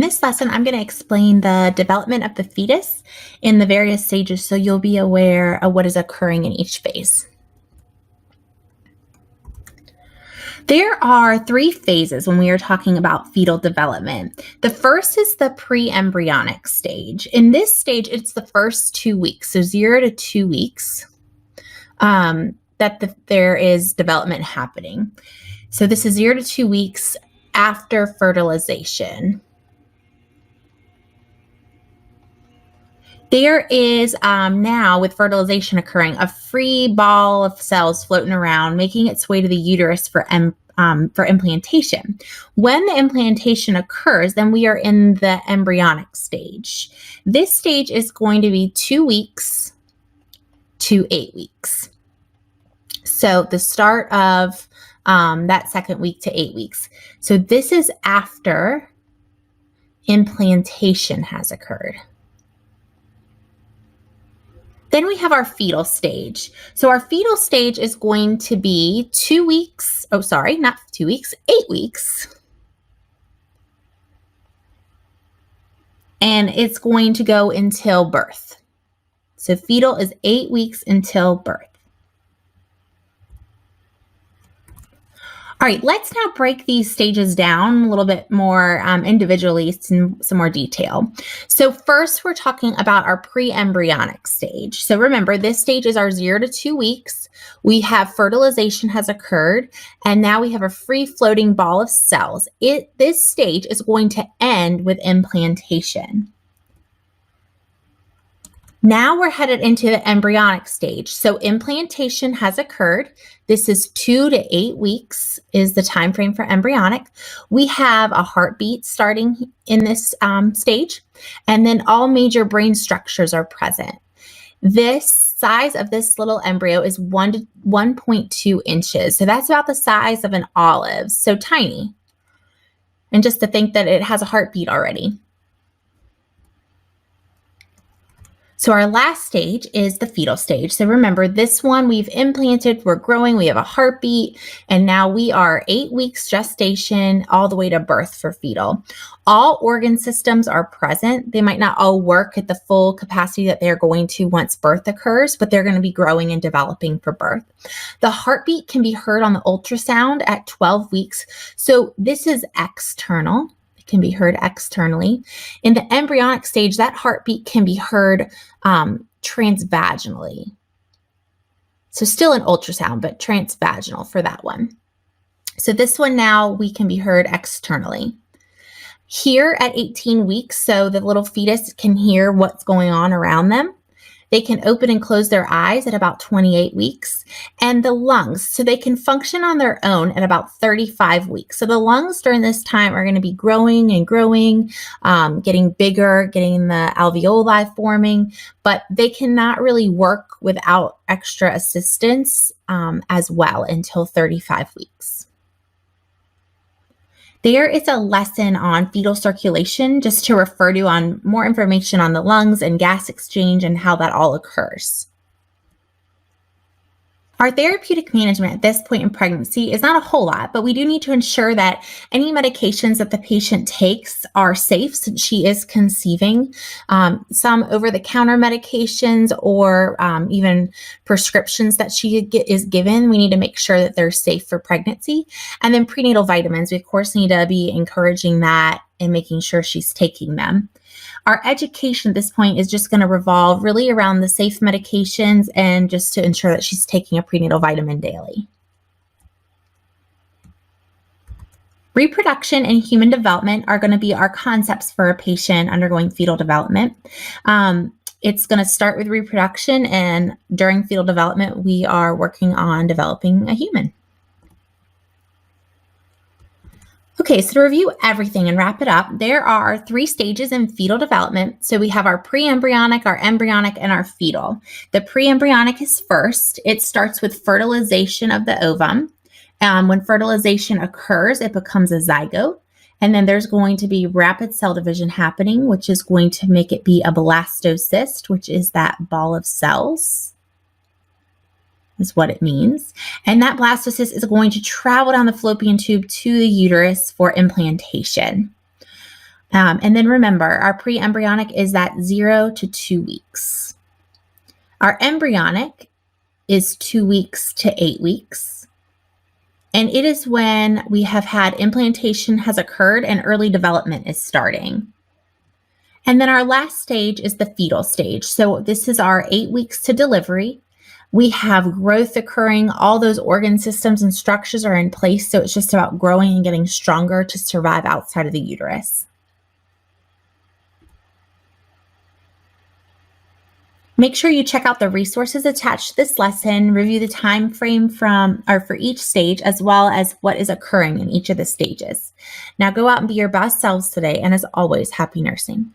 this lesson, I'm going to explain the development of the fetus in the various stages so you'll be aware of what is occurring in each phase. There are 3 phases when we are talking about fetal development. The first is the pre-embryonic stage. In this stage, it's the first 2 weeks, so 0 to 2 weeks, there is development happening. So this is 0 to 2 weeks after fertilization. There is now, with fertilization occurring, a free ball of cells floating around, making its way to the uterus for implantation. When the implantation occurs, then we are in the embryonic stage. This stage is going to be 2 weeks to 8 weeks. So the start of that second week to 8 weeks. So this is after implantation has occurred. Then we have our fetal stage. So our fetal stage is going to be 2 weeks. Oh, sorry, not 2 weeks, 8 weeks. And it's going to go until birth. So fetal is 8 weeks until birth. All right, let's now break these stages down a little bit more individually, some more detail. So first, we're talking about our pre-embryonic stage. So remember, this stage is our 0 to 2 weeks. We have fertilization has occurred, and now we have a free-floating ball of cells. This stage is going to end with implantation. Now we're headed into the embryonic stage. So implantation has occurred. This is 2 to 8 weeks is the time frame for embryonic. We have a heartbeat starting in this stage, and then all major brain structures are present. This size of this little embryo is 1 to 1.2 inches. So that's about the size of an olive, so tiny. And just to think that it has a heartbeat already. So our last stage is the fetal stage. So remember, this one we've implanted, we're growing, we have a heartbeat, and now we are 8 weeks gestation all the way to birth for fetal. All organ systems are present. They might not all work at the full capacity that they're going to once birth occurs, but they're going to be growing and developing for birth. The heartbeat can be heard on the ultrasound at 12 weeks. So this is external. Can be heard externally. In the embryonic stage, that heartbeat can be heard transvaginally. So still an ultrasound, but transvaginal for that one. So this one now we can be heard externally. Here at 18 weeks, so the little fetus can hear what's going on around them. They can open and close their eyes at about 28 weeks. And the lungs, so they can function on their own at about 35 weeks. So the lungs during this time are going to be growing and growing, getting bigger, getting the alveoli forming, but they cannot really work without extra assistance as well until 35 weeks. There is a lesson on fetal circulation just to refer to on more information on the lungs and gas exchange and how that all occurs. Our therapeutic management at this point in pregnancy is not a whole lot, but we do need to ensure that any medications that the patient takes are safe since she is conceiving. Some over-the-counter medications or even prescriptions that she is given, we need to make sure that they're safe for pregnancy. And then prenatal vitamins, we of course need to be encouraging that and making sure she's taking them. Our education at this point is just going to revolve really around the safe medications and just to ensure that she's taking a prenatal vitamin daily. Reproduction and human development are going to be our concepts for a patient undergoing fetal development. It's going to start with reproduction, and during fetal development, we are working on developing a human. Okay, so to review everything and wrap it up, there are 3 stages in fetal development. So we have our pre-embryonic, our embryonic, and our fetal. The pre-embryonic is first. It starts with fertilization of the ovum. When fertilization occurs, it becomes a zygote. And then there's going to be rapid cell division happening, which is going to make it be a blastocyst, which is that ball of cells. Is what it means. And that blastocyst is going to travel down the fallopian tube to the uterus for implantation. And then remember, our pre-embryonic is at 0 to 2 weeks. Our embryonic is 2 weeks to 8 weeks. And it is when we have had implantation has occurred and early development is starting. And then our last stage is the fetal stage. So this is our 8 weeks to delivery. We have growth occurring. All those organ systems and structures are in place. So it's just about growing and getting stronger to survive outside of the uterus. Make sure you check out the resources attached to this lesson, review the time frame for each stage, as well as what is occurring in each of the stages. Now go out and be your best selves today, and as always, happy nursing.